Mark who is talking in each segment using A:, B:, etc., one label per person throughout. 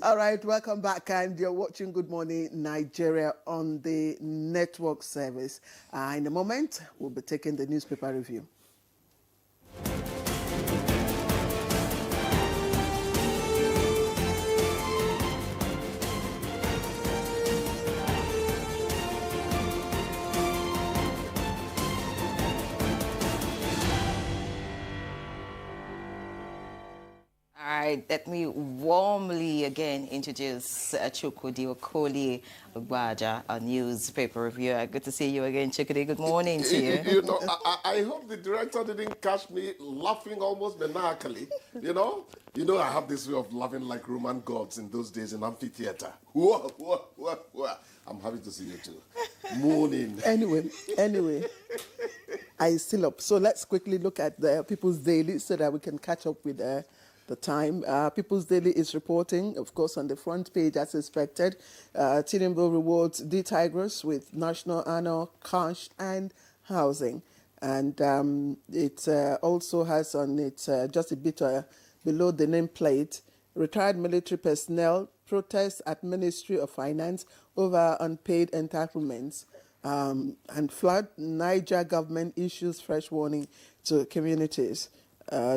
A: All right, welcome back, and you're watching Good Morning Nigeria on the network service. In a moment, we'll be taking the newspaper review.
B: All right, let me warmly again introduce Chukwudi Okoli Abuja, our newspaper reviewer. Good to see you again, Chukwudi. Good morning to you.
C: You know, I hope the director didn't catch me laughing almost maniacally. You know, I have this way of laughing like Roman gods in those days in amphitheater. Whoa, whoa, whoa, whoa. I'm happy to see you too. Morning.
A: Anyway, I still up. So let's quickly look at the People's Daily so that we can catch up with the time. People's Daily is reporting, of course, on the front page as expected. Tinubu rewards the Tigers with national honor, cash, and housing. And it also has on it just a bit below the nameplate, retired military personnel protest at Ministry of Finance over unpaid entitlements. And flood, Niger government issues fresh warning to communities.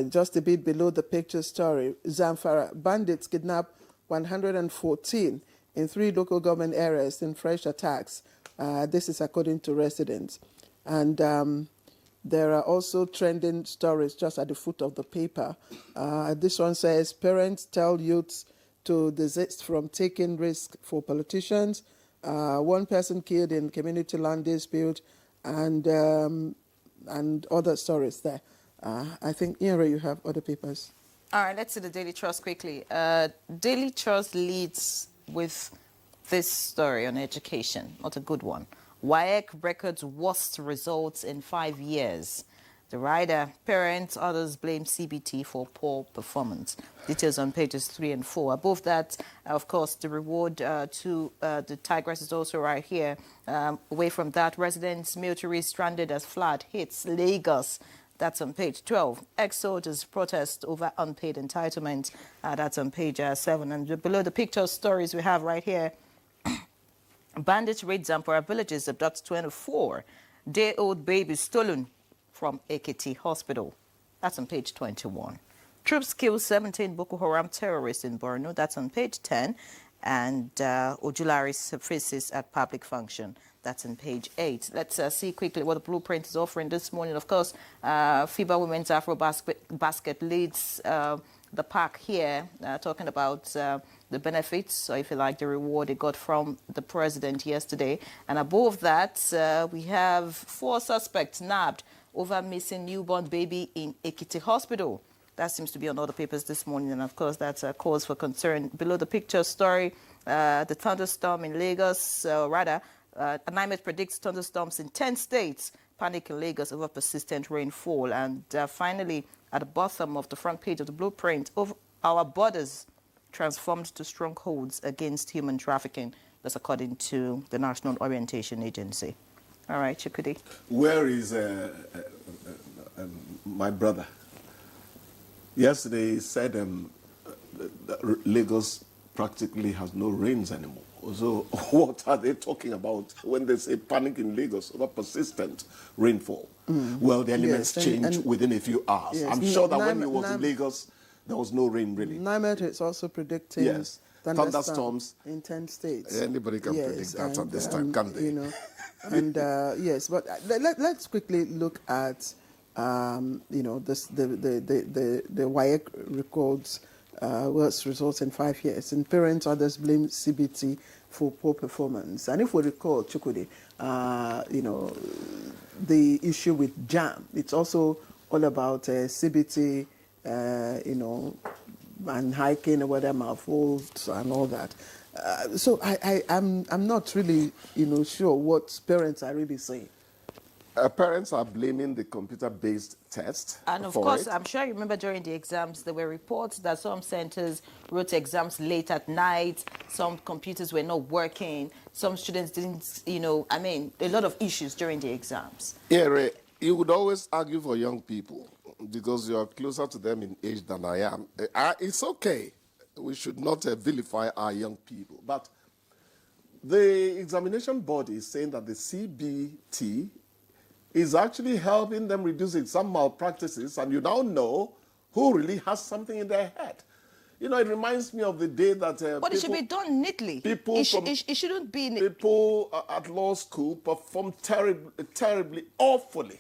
A: Just a bit below the picture story, Zamfara bandits kidnap 114 in 3 local government areas in fresh attacks. This is according to residents. And there are also trending stories just at the foot of the paper. This one says, parents tell youths to desist from taking risks for politicians. 1 person killed in community land dispute, and other stories there. I think, Ira, you have other papers.
B: All right, let's see the Daily Trust quickly. Daily Trust leads with this story on education, not a good one. WAEC records worst results in 5 years. The writer, parents, others blame CBT for poor performance. Details on pages 3 and 4. Above that, of course, the reward to the Tigers is also right here. Away from that, residents, military stranded as flood hits Lagos. That's on page 12. Ex-soldiers protest over unpaid entitlement. That's on page 7. And below the picture stories we have right here. Bandits raid Zamfara villages, abduct 24-day-old baby stolen from Ekiti Hospital. That's on page 21. Troops kill 17 Boko Haram terrorists in Borno. That's on page 10. And Ojulari surfaces at public function. That's on page 8. Let's see quickly what the blueprint is offering this morning. Of course, FIBA Women's Afro Basket leads the pack here, talking about the benefits, or if you like, the reward they got from the president yesterday. And above that, we have 4 suspects nabbed over missing newborn baby in Ekiti Hospital. That seems to be on all the papers this morning, and of course, that's a cause for concern. Below the picture story, the thunderstorm in Lagos, NIMET predicts thunderstorms in 10 states, panic in Lagos over persistent rainfall. And finally, at the bottom of the front page of the blueprint, our borders transformed to strongholds against human trafficking. That's according to the National Orientation Agency. All right, Chukwudi.
C: Where is my brother? Yesterday he said Lagos practically has no rains anymore. So what are they talking about when they say panic in Lagos over persistent rainfall? Well, the elements change within a few hours.
A: Yes.
C: I'm sure that when he was in Lagos, there was no rain really.
A: NIMET is also predicting
C: thunderstorms
A: in 10 states.
C: Anybody can predict that at this time, can't they?
A: You know, and yes, but let's quickly look at you know, the WAEC records worst results in 5 years. And parents, others blame CBT for poor performance. And if we recall, Chukwudi, you know, the issue with JAM, it's also all about CBT, you know, and hiking or whatever, malfolds and all that. So I'm not really, you know, sure what parents are really saying.
C: Parents are blaming the computer-based test.
B: And of course, I'm sure you remember during the exams, there were reports that some centers wrote exams late at night, some computers were not working, some students didn't, you know, I mean, a lot of issues during the exams.
C: Yeah, Ray, you would always argue for young people because you're closer to them in age than I am. It's okay. vilify our young people. But the examination body is saying that the CBT is actually helping them reduce exam malpractices, and you now know who really has something in their head. You know, it reminds me of the day that
B: But it should be done neatly. It shouldn't be...
C: People at law school performed terribly, awfully.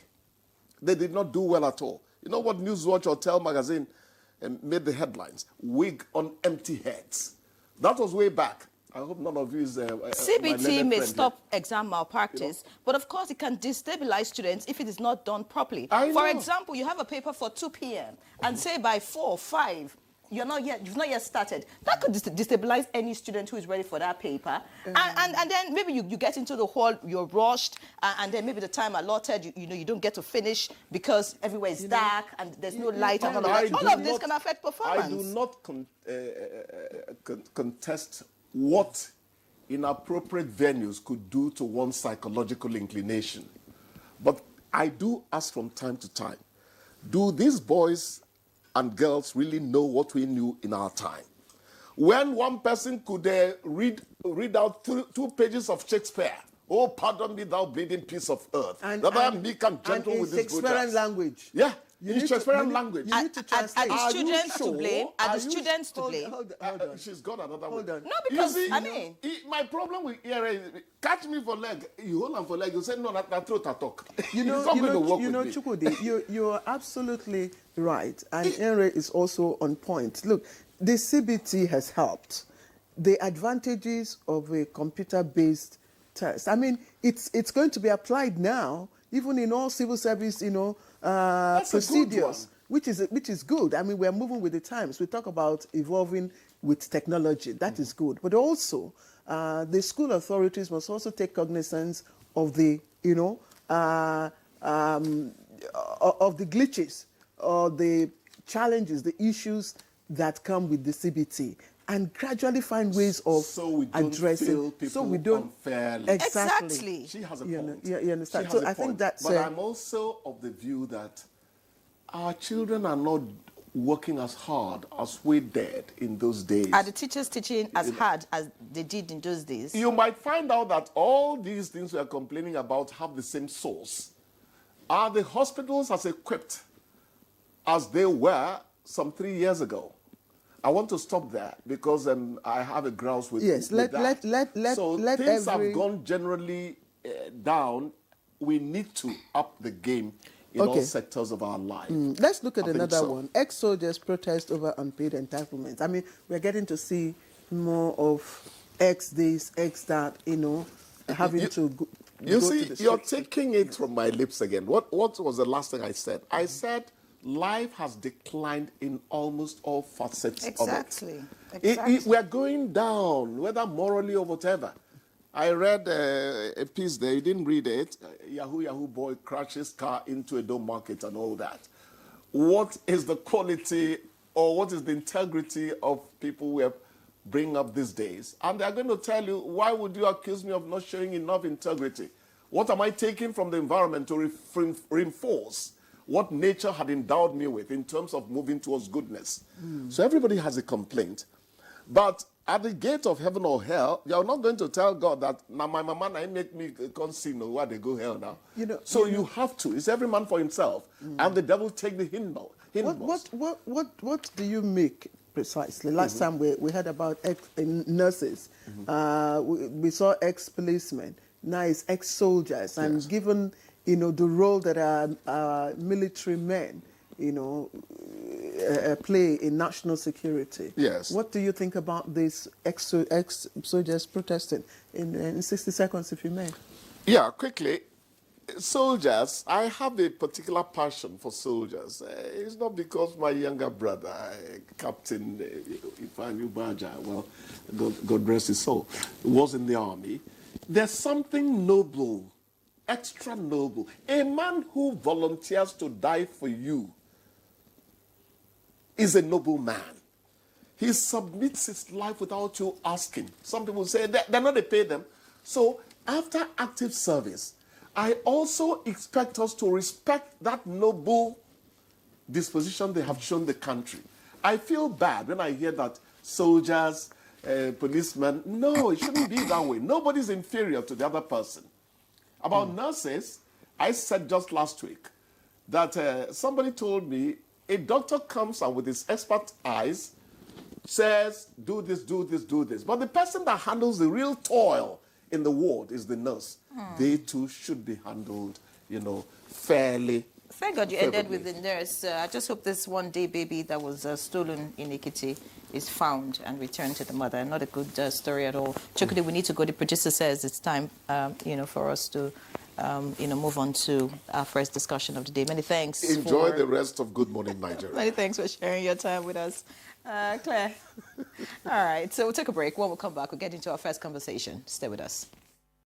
C: They did not do well at all. You know what Newswatch or Tell magazine made the headlines? Wig on empty heads. That was way back. I hope none of you is...
B: CBT may stop exam malpractice, but of course it can destabilize students if it is not done properly. For example, you have a paper for 2 p.m. and say by 4 or 5, you've not yet started. That could destabilize any student who is ready for that paper. And then maybe you get into the hall, you're rushed, and then maybe the time allotted, you don't get to finish because everywhere is dark and there's no light and all of that. All of this can affect performance.
C: I do not contest what inappropriate venues could do to one's psychological inclination. But I do ask from time to time, do these boys and girls really know what we knew in our time? When one person could read out 2 pages of Shakespeare, oh, pardon me, thou bleeding piece of earth. That I am meek and gentle with this
A: Shakespearean language.
C: Yeah, in Shakespearean language.
A: You need to translate.
B: Are the students to blame? Are the students to blame?
A: Hold on.
C: She's got another one.
A: Hold on.
B: No, because,
C: you see,
B: I mean...
C: my problem with ERA is, catch me for leg, you hold on for leg, you say, no, that throat I talk.
A: You know, Chukwudi, you're absolutely right. And ERA is also on point. Look, the CBT has helped. The advantages of a computer-based test. I mean, it's going to be applied now, even in all civil service, procedures, which is good. I mean, we're moving with the times. We talk about evolving with technology. That is good. But also, the school authorities must also take cognizance of the, of the glitches or the challenges, the issues that come with the CBT, and gradually find ways of addressing.
C: So we don't unfairly.
A: Exactly.
C: She has a point.
A: You understand? So I think that's.
C: But I'm also of the view that our children are not working as hard as we did in those days.
B: Are the teachers teaching as hard as they did in those days?
C: You might find out that all these things we are complaining about have the same source. Are the hospitals as equipped as they were some 3 years ago? I want to stop there because I have a grouse with,
A: yes,
C: with that.
A: Let
C: things have gone generally down. We need to up the game in all sectors of our life.
A: Let's look at another one. Ex-soldiers protest over unpaid entitlements. I mean, we're getting to see more of ex-this, ex-that, having to go
C: You
A: to
C: see,
A: the
C: you're
A: streets.
C: taking it from my lips again. What was the last thing I said? I said life has declined in almost all facets of it.
B: Exactly.
C: We're going down, whether morally or whatever. I read a piece there, you didn't read it. Yahoo boy crashes car into a dome market and all that. What is the quality or what is the integrity of people we are bringing up these days? And they're going to tell you, why would you accuse me of not showing enough integrity? What am I taking from the environment to reinforce what nature had endowed me with in terms of moving towards goodness? So everybody has a complaint. But at the gate of heaven or hell, you're not going to tell God that, now my mama make me concede where they go hell now. You have to. It's every man for himself. And the devil take the hindmost.
A: What do you make precisely? Last time we heard about nurses. We saw ex-policemen. Now it's ex-soldiers. And given, the role that our military men, play in national security.
C: Yes.
A: What do you think about these ex-soldiers protesting? In 60 seconds, if you may. Yeah,
C: quickly. Soldiers, I have a particular passion for soldiers. It's not because my younger brother, Captain Ifeanyi Ubaja, well, God rest his soul, was in the army. There's something noble, extra noble. A man who volunteers to die for you is a noble man. He submits his life without you asking. Some people say they're not, they pay them. So after active service, I also expect us to respect that noble disposition they have shown the country. I feel bad when I hear that soldiers, policemen. No, it shouldn't be that way. Nobody's inferior to the other person. About nurses, I said just last week that somebody told me a doctor comes out with his expert eyes, says, do this, do this, do this. But the person that handles the real toil in the ward is the nurse. They too should be handled, fairly.
B: Thank God you ended with the nurse. I just hope this one-day baby that was stolen in Ekiti is found and returned to the mother. Not a good story at all. Chukwudi, we need to go. The producer says it's time, for us to, move on to our first discussion of the day. Many thanks.
C: Enjoy the rest of Good Morning Nigeria.
B: Many thanks for sharing your time with us. Claire. All right, so we'll take a break. When we come back, we'll get into our first conversation. Stay with us.